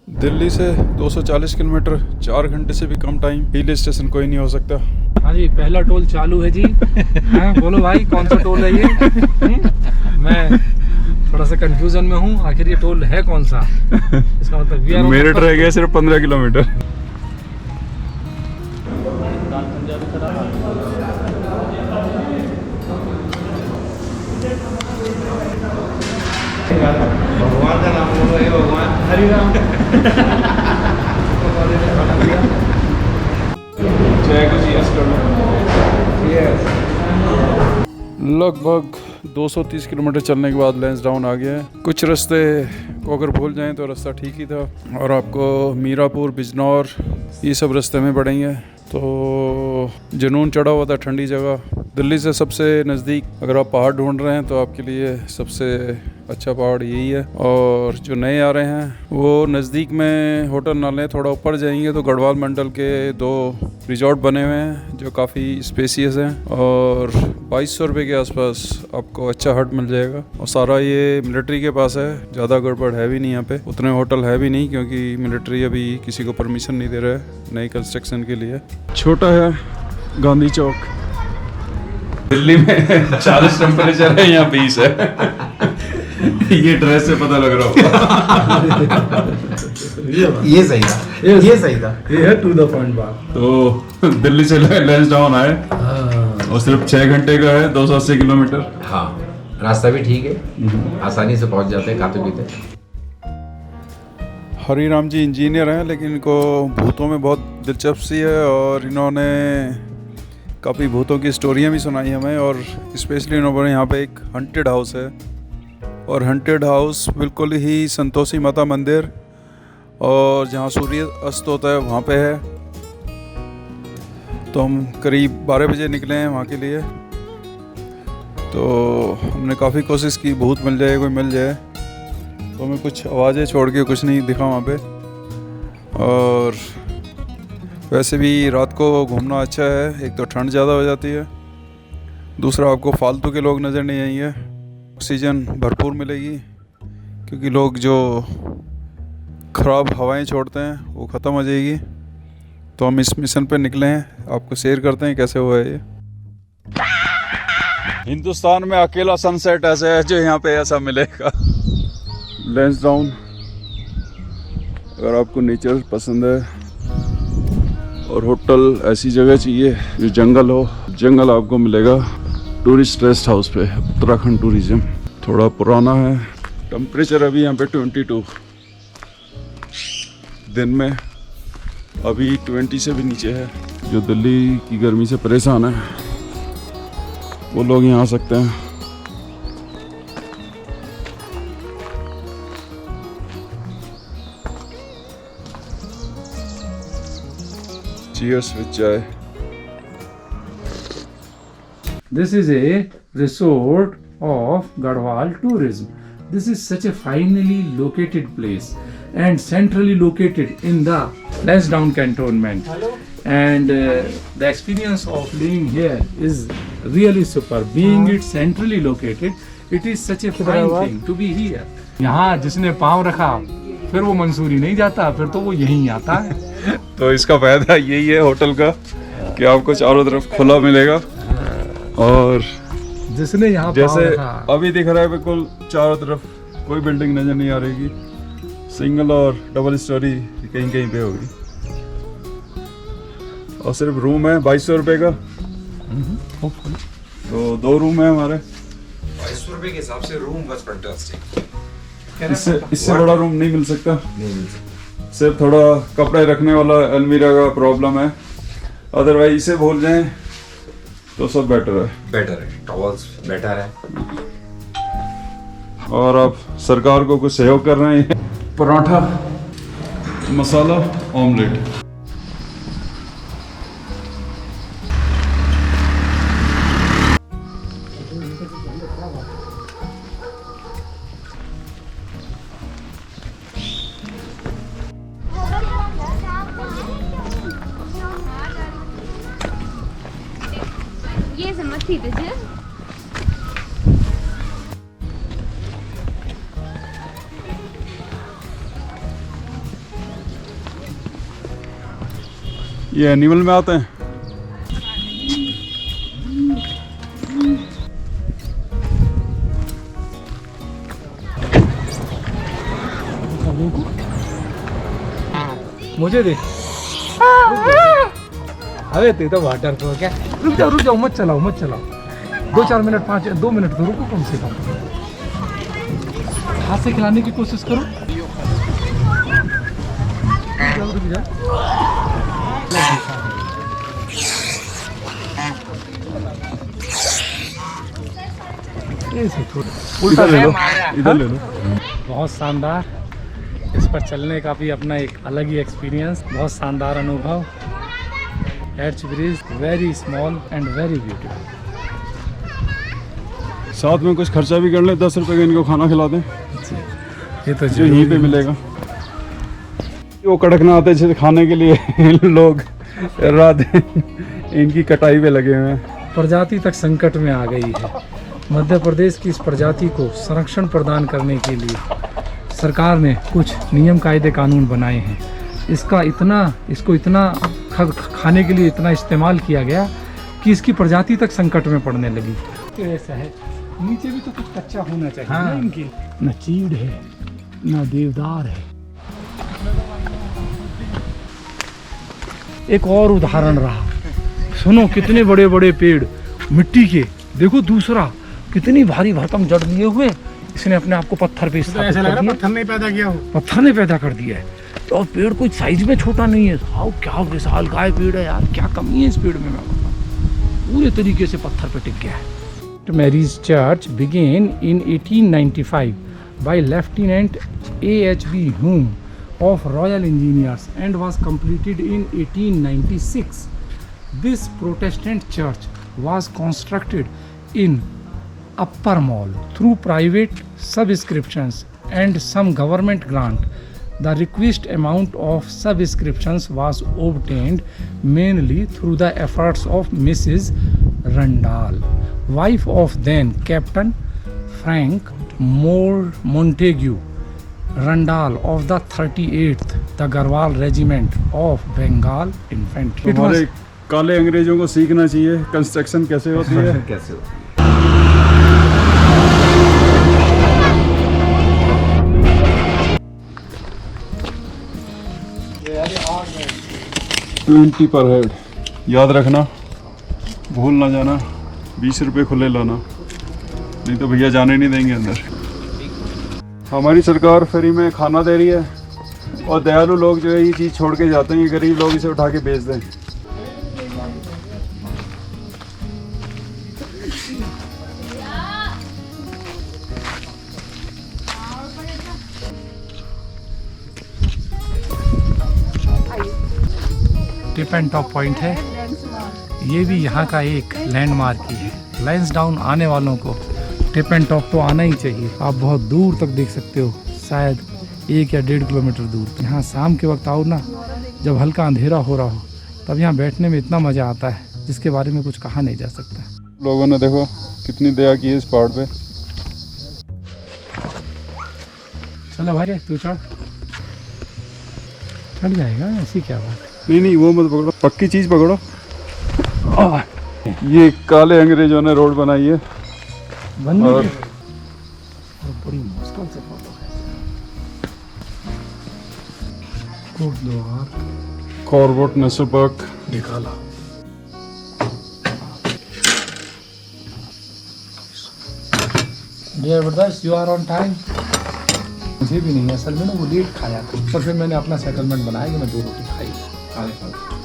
दिल्ली से 240 किलोमीटर, 4 घंटे से भी कम टाइम, हिल स्टेशन कोई नहीं हो सकता। हाँ जी, पहला टोल चालू है जी। हाँ, बोलो भाई कौन सा टोल है ये? मैं थोड़ा सा कंफ्यूजन में हूँ, आखिर ये टोल है कौन सा? इसका मतलब मेरठ रह गया सिर्फ 15 किलोमीटर। भगवान का नाम बोलो, हे भगवान, हरि राम। जय कुछ लगभग 230 किलोमीटर चलने के बाद लैंसडाउन आ गया है। कुछ रास्ते को अगर भूल जाएं तो रास्ता ठीक ही था, और आपको मीरापुर, बिजनौर ये सब रास्ते में पड़ेंगे। तो जुनून चढ़ा हुआ था ठंडी जगह। दिल्ली से सबसे नज़दीक अगर आप पहाड़ ढूंढ रहे हैं तो आपके लिए सबसे अच्छा पहाड़ यही है। और जो नए आ रहे हैं वो नज़दीक में होटल ना लें, थोड़ा ऊपर जाएंगे तो गढ़वाल मंडल के 2 रिजॉर्ट बने हुए हैं जो काफ़ी स्पेसियस हैं, और 2200 रुपये के आसपास आपको अच्छा हट मिल जाएगा। और सारा ये मिलिट्री के पास है, ज़्यादा गड़बड़ है भी नहीं यहाँ पे, उतने होटल है भी नहीं क्योंकि मिलिट्री अभी किसी को परमिशन नहीं दे रहा है नई कंस्ट्रक्शन के लिए। छोटा है गांधी चौक। दिल्ली में 40 टेम्परेचर है, यहाँ 20 है। ये ड्रेस से पता लग रहा होगा। ये सही था, ये सही था। ये है टू द पॉइंट बात। तो दिल्ली से लैंसडाउन आए और सिर्फ 6 घंटे का है, 280 किलोमीटर। हाँ, रास्ता भी ठीक है, आसानी से पहुंच जाते हैं खाते पीते। हरिराम जी इंजीनियर हैं, लेकिन इनको भूतों में बहुत दिलचस्पी है और इन्होंने काफ़ी भूतों की स्टोरियाँ भी सुनाई हमें। और स्पेशली इन्होंने यहाँ पे एक हंटेड हाउस है, और हंटेड हाउस बिल्कुल ही संतोषी माता मंदिर, और जहाँ सूर्य अस्त होता है वहाँ पे है। तो हम करीब 12 बजे निकले हैं वहाँ के लिए। तो हमने काफ़ी कोशिश की भूत मिल जाए, कोई मिल जाए, तो हमें कुछ आवाज़ें छोड़ के कुछ नहीं दिखा वहाँ पे। और वैसे भी रात को घूमना अच्छा है, एक तो ठंड ज़्यादा हो जाती है, दूसरा आपको फालतू के लोग नज़र नहीं आएंगे, ऑक्सीजन भरपूर मिलेगी क्योंकि लोग जो ख़राब हवाएं छोड़ते हैं वो ख़त्म हो जाएगी। तो हम इस मिशन पे निकले हैं, आपको शेयर करते हैं कैसे हुआ है ये। हिंदुस्तान में अकेला सनसेट ऐसा है जो यहाँ पे ऐसा मिलेगा। लैंसडाउन, अगर आपको नेचर पसंद है और होटल ऐसी जगह चाहिए जो जंगल हो, जंगल आपको मिलेगा टूरिस्ट रेस्ट हाउस पे, उत्तराखंड टूरिज्म। थोड़ा पुराना है, टेम्परेचर अभी यहाँ पे 22, दिन में अभी 20 से भी नीचे है। जो दिल्ली की गर्मी से परेशान है वो लोग यहाँ आ सकते हैं। चीयर्स विद चाय। This is a resort of Garhwal Tourism. This is such a finely located place and centrally located in the Lansdowne cantonment. And the experience of living here is really super. Being it centrally located, it is such a fine thing to be here. यहाँ जिसने पाँव रखा फिर वो मंसूरी नहीं जाता, फिर तो वो यहीं आता है। तो इसका फायदा यही है होटल का कि आपको चारों तरफ खुला मिलेगा, और जिसने यहाँ जैसे अभी दिख रहा है बिल्कुल चारों तरफ कोई बिल्डिंग नजर नहीं आ रही, सिंगल और डबल स्टोरी कहीं कहीं पे होगी। और सिर्फ रूम है 2200 रुपये का, तो 2 रूम है हमारे। 2200 रुपए के हिसाब से रूम बस फैंटास्टिक। इससे बड़ा रूम नहीं मिल सकता। नहीं मिल सकता। सिर्फ थोड़ा कपड़े रखने वाला अलमीरा का प्रॉब्लम है, अदरवाइज इसे भूल जाएं तो सब बेटर है, टॉवल्स बेटर है। और आप सरकार को कुछ सहयोग कर रहे हैं। पराठा, मसाला, ऑमलेट। ये समझ थी तुझे। ये एनिमल में आते हैं। मुझे दे। अरे ते तो वाटर को क्या, रुक जाओ मत चलाओ 2-4 मिनट 2 मिनट तो रुको कम से कम। हाथ से खिलाने की कोशिश करो। रुक जाओ। ऐसे थोड़ा उल्टा ले लो, इधर ले लो। बहुत शानदार, इस पर चलने का भी अपना एक अलग ही एक्सपीरियंस, बहुत शानदार अनुभव। Arch bridge very small and very beautiful. साथ में कुछ खर्चा भी कर लें, 10 रुपए का इनको खाना खिला दें, ये तो जो यहीं पे मिलेगा। वो कड़कनाथ है जिसे खाने के लिए लोग रात इनकी कटाई पे लगे हुए हैं। प्रजाति तक संकट में आ गई है। मध्य प्रदेश की इस प्रजाति को संरक्षण प्रदान करने के लिए सरकार ने कुछ नियम कायदे कानून बनाए हैं। इसको इतना खाने के लिए इतना इस्तेमाल किया गया कि इसकी प्रजाति तक संकट में पड़ने लगी। तो ऐसा है, नीचे भी तो कुछ कच्चा होना चाहिए। हाँ। इनकी न चीड़ है न देवदार है। एक और उदाहरण रहा, सुनो कितने बड़े बड़े पेड़ मिट्टी के, देखो दूसरा कितनी भारी भरकम जड़ लिए हुए, इसने अपने आप को पत्थर पे स्थापित कर दिया। पत्थर ने पैदा किया हो, पत्थर ने पैदा कर दिया है। और पेड़ कोई साइज में छोटा नहीं है। हाउ क्या विशाल काय पेड़ है यार, क्या कमी है इस पेड़ में, मैं बताऊं पूरे तरीके से पत्थर पे टिक गया है। Mary's church began in 1895 by lieutenant A.H.B. Hume of Royal Engineers and was completed in 1896. This Protestant church was constructed in Upper Mall through private subscriptions and some government grant. The requisite amount of subscriptions was obtained mainly through the efforts of Mrs. Randall, wife of then Captain Frank Montague Randall of the 38th the Garhwal Regiment of Bengal Infantry. हमारे काले अंग्रेजों को सीखना चाहिए construction कैसे होती है। कैसे होती है। 20 पर हेड, याद रखना, भूल ना जाना। 20 रुपये खुले लाना, नहीं तो भैया जाने नहीं देंगे अंदर। हमारी सरकार फ्री में खाना दे रही है और दयालु लोग जो है ये चीज़ छोड़ के जाते हैं, गरीब लोग इसे उठा के बेच दें। टिप एंड टॉप पॉइंट है, ये भी यहाँ का एक लैंडमार्क ही है। लैंसडाउन आने वालों को टिप एंड टॉप तो आना ही चाहिए। आप बहुत दूर तक देख सकते हो, शायद 1 या 1.5 किलोमीटर दूर। यहाँ शाम के वक्त आओ ना, जब हल्का अंधेरा हो रहा हो, तब यहाँ बैठने में इतना मज़ा आता है जिसके बारे में कुछ कहा नहीं जा सकता। लोगों ने देखो कितनी दया की है इस पहाड़ पे। चलो भाई तू चढ़ जाएगा, ऐसी क्या बात। नहीं वो मत पकड़ो, पक्की चीज़ पकड़ो। ये काले अंग्रेजों ने रोड बनाई है और बड़ी मुश्किल से फोटो है। गुरुद्वारा कॉर्बेट नेशनल पार्क निकाला। जबरदस्त, यू आर ऑन टाइम। मुझे भी नहीं, असल में ना वो लेट खाया था, पर फिर मैंने अपना सेटलमेंट बनाया कि मैं 2 रोटी खाई।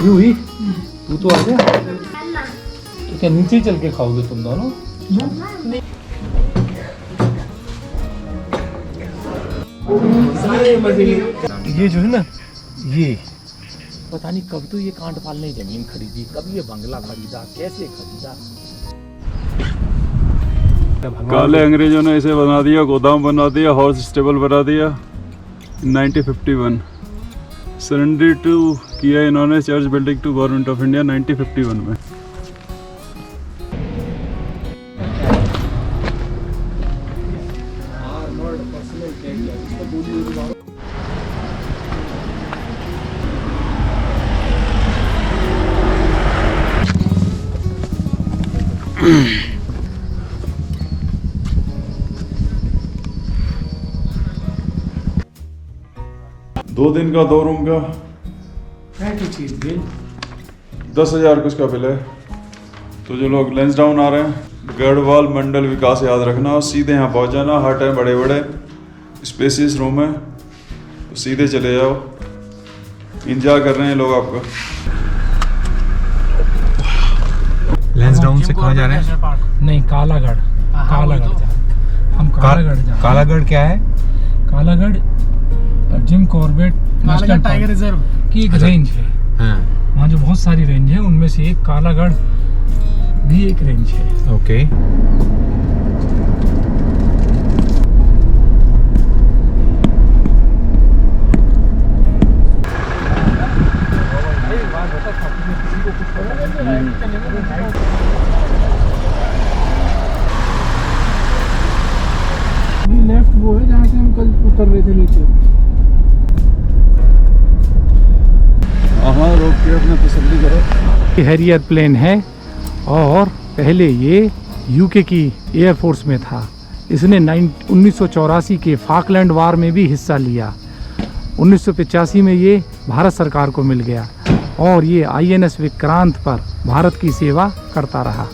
यू ही तू तो आ गया, तो क्या नीचे चल के खाओगे तुम दोनों? ये जो है ना, ये पता नहीं कब तो ये कांट पालने जमीन खरीदी, कब ये बंगला खरीदा, कैसे खरीदा। काले अंग्रेजों ने इसे बना दिया, गोदाम बना दिया, हॉर्स स्टेबल बना दिया। 1951 सरेंडर टू किया इन्होंने church building to government of India 1951 में। दो दिन का 2 रूम का 10,000 कुछ का बिल है। तो जो लोग लैंसडाउन आ रहे हैं, गढ़वाल मंडल विकास याद रखना और सीधे यहाँ पहुँच जाना। हट है, बड़े बड़े स्पेसियस रूम है, तो सीधे चले जाओ। इंतजार कर रहे हैं लोग आपका। लैंसडाउन से कहाँ जा रहे हैं? नहीं, कालागढ़। कालागढ़ जा रहे हैं। हम कालागढ़ जा रहे हैं। कालागढ़ क्या है? Kalagarh Jim Corbett national tiger reserve की एक रेंज है। हाँ। वहाँ जो बहुत सारी रेंज है, उनमें से एक कालागढ़ भी एक रेंज है। ओके। लेफ्ट वो है जहाँ से हम कल उतर रहे थे नीचे। हाँ, रोक के अपना तसल्ली करो। हैरियर प्लेन है और पहले ये यूके की एयरफोर्स में था। इसने 1984 के फाकलैंड वार में भी हिस्सा लिया। 1985 में ये भारत सरकार को मिल गया और ये INS विक्रांत पर भारत की सेवा करता रहा।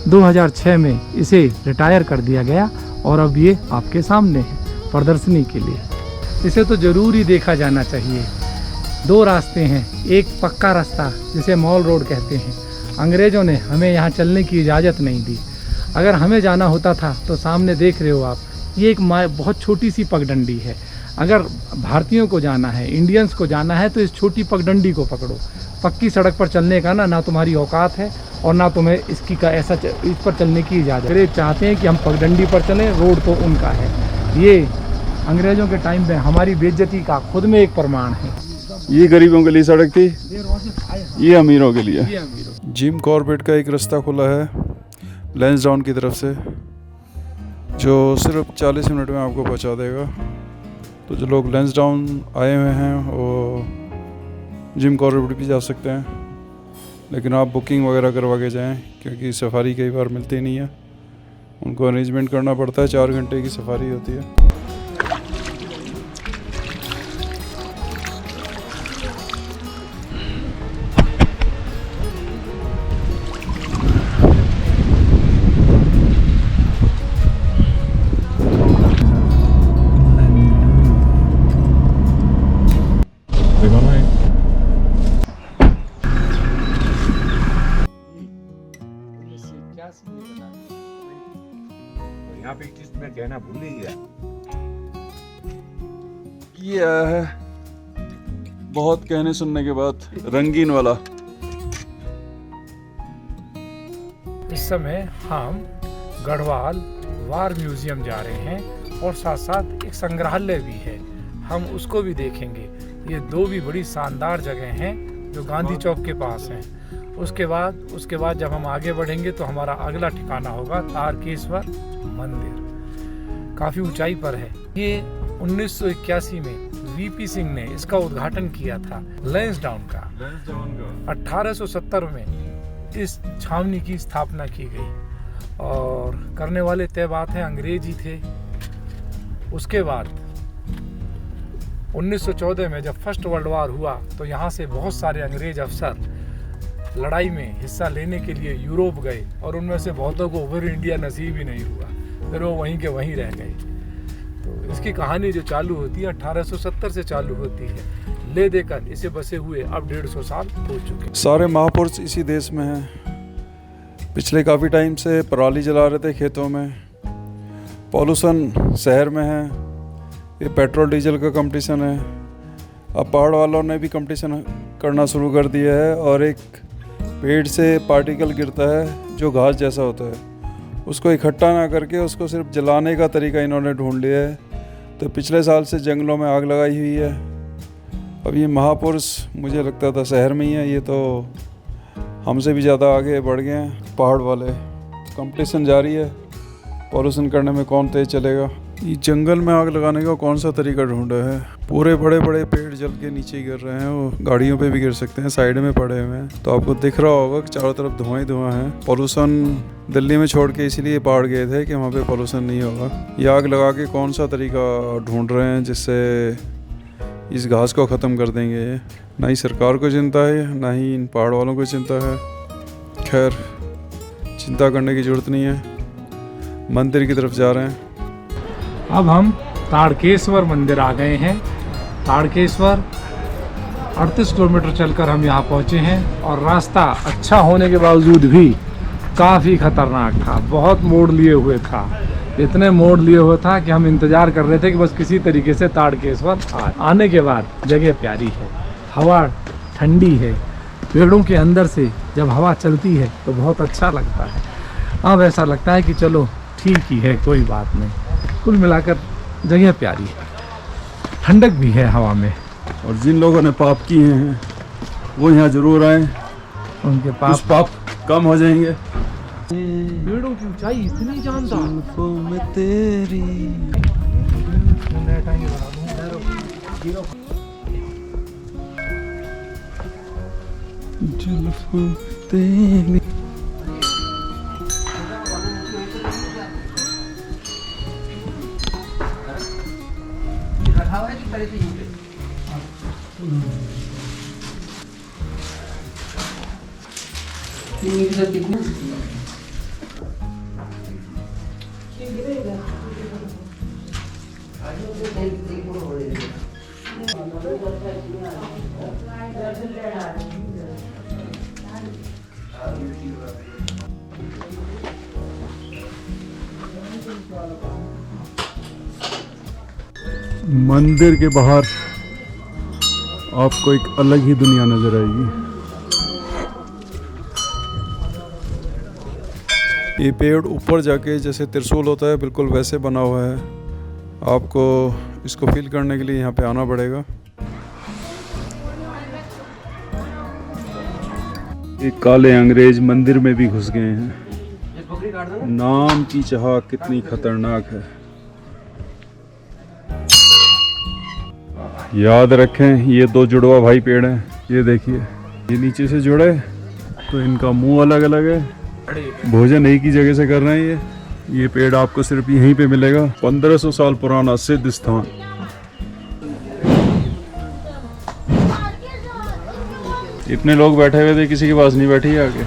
2006 में इसे रिटायर कर दिया गया और अब ये आपके सामने है प्रदर्शनी के लिए। इसे तो ज़रूर ही देखा जाना चाहिए। 2 रास्ते हैं, एक पक्का रास्ता जिसे मॉल रोड कहते हैं। अंग्रेज़ों ने हमें यहाँ चलने की इजाज़त नहीं दी। अगर हमें जाना होता था तो सामने देख रहे हो आप, ये एक बहुत छोटी सी पगडंडी है। अगर भारतीयों को जाना है, इंडियंस को जाना है, तो इस छोटी पगडंडी को पकड़ो। पक्की सड़क पर चलने का ना तुम्हारी औकात है और ना तुम्हें इस पर चलने की इजाज़त। अगर चाहते हैं कि हम पगडंडी पर चलें, रोड तो उनका है। ये अंग्रेज़ों के टाइम पे हमारी बेइज्जती का खुद में एक प्रमाण है। ये गरीबों के लिए सड़क थी, ये अमीरों के लिए। जिम कॉर्बेट का एक रास्ता खुला है लैंसडाउन की तरफ से, जो सिर्फ 40 मिनट में आपको पहुंचा देगा। तो जो लोग लैंसडाउन आए हुए हैं वो जिम कॉर्बेट भी जा सकते हैं, लेकिन आप बुकिंग वगैरह करवा के जाएं, क्योंकि सफारी कई बार मिलती नहीं है। उनको अरेंजमेंट करना पड़ता है। 4 घंटे की सफारी होती है। यहाँ पे किस में कहना भूल ही गया। ये आया है बहुत कहने सुनने के बाद, रंगीन वाला। इस समय हम गढ़वाल वार म्यूजियम जा रहे हैं और साथ साथ एक संग्रहालय भी है, हम उसको भी देखेंगे। ये 2 भी बड़ी शानदार जगह हैं जो गांधी चौक के पास हैं। उसके बाद जब हम आगे बढ़ेंगे तो हमारा अगला ठिकाना होगा तारकेश्वर मंदिर। काफ़ी ऊंचाई पर है। ये 1981 में VP सिंह ने इसका उद्घाटन किया था, लैंसडाउन का। 1870 में इस छावनी की स्थापना की गई और करने वाले तय बात है अंग्रेज ही थे। उसके बाद 1914 में जब फर्स्ट वर्ल्ड वार हुआ तो यहाँ से बहुत सारे अंग्रेज अफसर लड़ाई में हिस्सा लेने के लिए यूरोप गए और उनमें से बहुतों को ओवर इंडिया नसीब ही नहीं हुआ, फिर वो वहीं के वहीं रह गए। तो इसकी कहानी जो चालू होती है 1870 से चालू होती है, ले देकर इसे बसे हुए अब 150 साल हो चुके। सारे महापुरुष इसी देश में हैं। पिछले काफ़ी टाइम से पराली जला रहे थे खेतों में। पॉल्यूशन शहर में है। ये पेट्रोल डीजल का कंपटीशन है। अब पहाड़ वालों ने भी कंपटीशन करना शुरू कर दिया है और एक पेड़ से पार्टिकल गिरता है जो घास जैसा होता है, उसको इकट्ठा ना करके उसको सिर्फ जलाने का तरीका इन्होंने ढूंढ लिया है। तो पिछले साल से जंगलों में आग लगाई हुई है। अब ये महापुरुष मुझे लगता था शहर में ही है, ये तो हमसे भी ज़्यादा आगे बढ़ गए हैं पहाड़ वाले। कंपटीशन जारी है, पॉल्यूशन करने में कौन तेज चलेगा। ये जंगल में आग लगाने का कौन सा तरीका ढूंढा है। पूरे बड़े बड़े पेड़ जल के नीचे गिर रहे हैं, वो गाड़ियों पे भी गिर सकते हैं, साइड में पड़े हुए हैं। तो आपको दिख रहा होगा कि चारों तरफ धुआं ही धुआं है। पोल्यूशन दिल्ली में छोड़ के इसीलिए पहाड़ गए थे कि वहाँ पे पोल्यूशन नहीं होगा। ये आग लगा के कौन सा तरीका ढूंढ रहे हैं जिससे इस घास को ख़त्म कर देंगे। ये ना ही सरकार को चिंता है, ना ही इन पहाड़ वालों को चिंता है। खैर, चिंता करने की ज़रूरत नहीं है, मंदिर की तरफ जा रहे हैं। अब हम ताड़केश्वर मंदिर आ गए हैं। ताड़केश्वर 38 किलोमीटर चलकर हम यहाँ पहुँचे हैं और रास्ता अच्छा होने के बावजूद भी काफ़ी खतरनाक था, बहुत मोड़ लिए हुए था। इतने मोड़ लिए हुए था कि हम इंतज़ार कर रहे थे कि बस किसी तरीके से ताड़केश्वर आने के बाद जगह प्यारी है, हवा ठंडी है, पेड़ों के अंदर से जब हवा चलती है तो बहुत अच्छा लगता है। अब ऐसा लगता है कि चलो ठीक ही है, कोई बात नहीं। कुल मिलाकर जगह प्यारी है, ठंडक भी है हवा में। और जिन लोगों ने पाप किए हैं वो यहाँ जरूर आए, उनके कुछ पास पाप कम हो जाएंगे। पेड़ों की ऊंचाई इतनी जानता मंदिर के बाहर आपको एक अलग ही दुनिया नजर आएगी। ये पेड़ ऊपर जाके जैसे त्रिशूल होता है बिल्कुल वैसे बना हुआ है। आपको इसको फील करने के लिए यहाँ पे आना पड़ेगा। ये काले अंग्रेज मंदिर में भी घुस गए हैं। नाम की चाह कितनी खतरनाक है। याद रखें, ये दो जुड़वा भाई पेड़ हैं। ये देखिए, ये नीचे से जुड़े तो इनका मुंह अलग अलग है, भोजन एक ही जगह से कर रहे हैं। ये पेड़ आपको सिर्फ यहीं पे मिलेगा। 1500 साल पुराना सिद्ध स्थान। इतने लोग बैठे हुए थे, किसी के पास नहीं बैठी है आगे।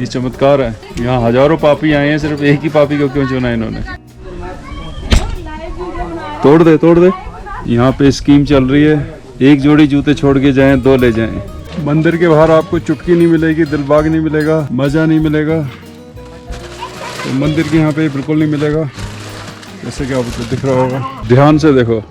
ये चमत्कार है। यहाँ हजारों पापी आए हैं, सिर्फ एक ही पापी को क्यों चुना इन्होंने। तोड़ दे तोड़ दे। यहाँ पे स्कीम चल रही है, एक जोड़ी जूते छोड़ के जाएं, 2 ले जाएं। मंदिर के बाहर आपको चुटकी नहीं मिलेगी, दिलबाग नहीं मिलेगा, मज़ा नहीं मिलेगा। तो मंदिर के यहाँ पे बिल्कुल नहीं मिलेगा। जैसे कि आपको दिख रहा होगा, ध्यान से देखो।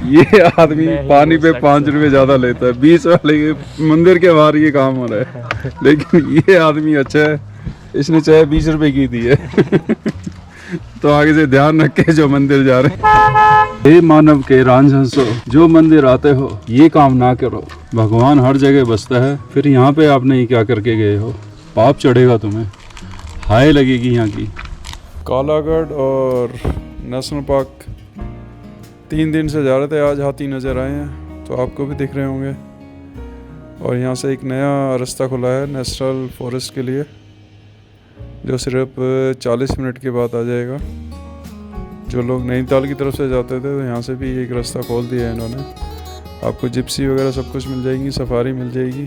ये आदमी पानी पे 5 रुपए ज़्यादा लेता है। 20 वाले मंदिर के बाहर ये काम हो रहा है, लेकिन ये आदमी अच्छा है, इसने चाहे 20 रुपए की दी है। तो आगे से ध्यान रख के जो मंदिर जा रहे हैं। हे मानव के राजहंसो, जो मंदिर आते हो ये काम ना करो। भगवान हर जगह बसता है, फिर यहाँ पे आपने ये क्या करके गए हो? पाप चढ़ेगा तुम्हें, हाय लगेगी यहाँ की। कालागढ़ और नेशनल पार्क 3 दिन से जा रहे थे, आज हाथी नज़र आए हैं तो आपको भी दिख रहे होंगे। और यहाँ से एक नया रास्ता खुला है नेशनल फॉरेस्ट के लिए, जो सिर्फ 40 मिनट के बाद आ जाएगा। जो लोग नैनीताल की तरफ से जाते थे तो यहाँ से भी एक रास्ता खोल दिया है इन्होंने। आपको जिप्सी वगैरह सब कुछ मिल जाएगी, सफारी मिल जाएगी।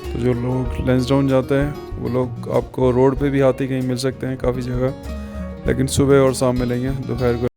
तो जो लोग लैंसडाउन जाते हैं वो लोग, आपको रोड पे भी हाथी कहीं मिल सकते हैं काफ़ी जगह, लेकिन सुबह और शाम मिलेंगे, दोपहर को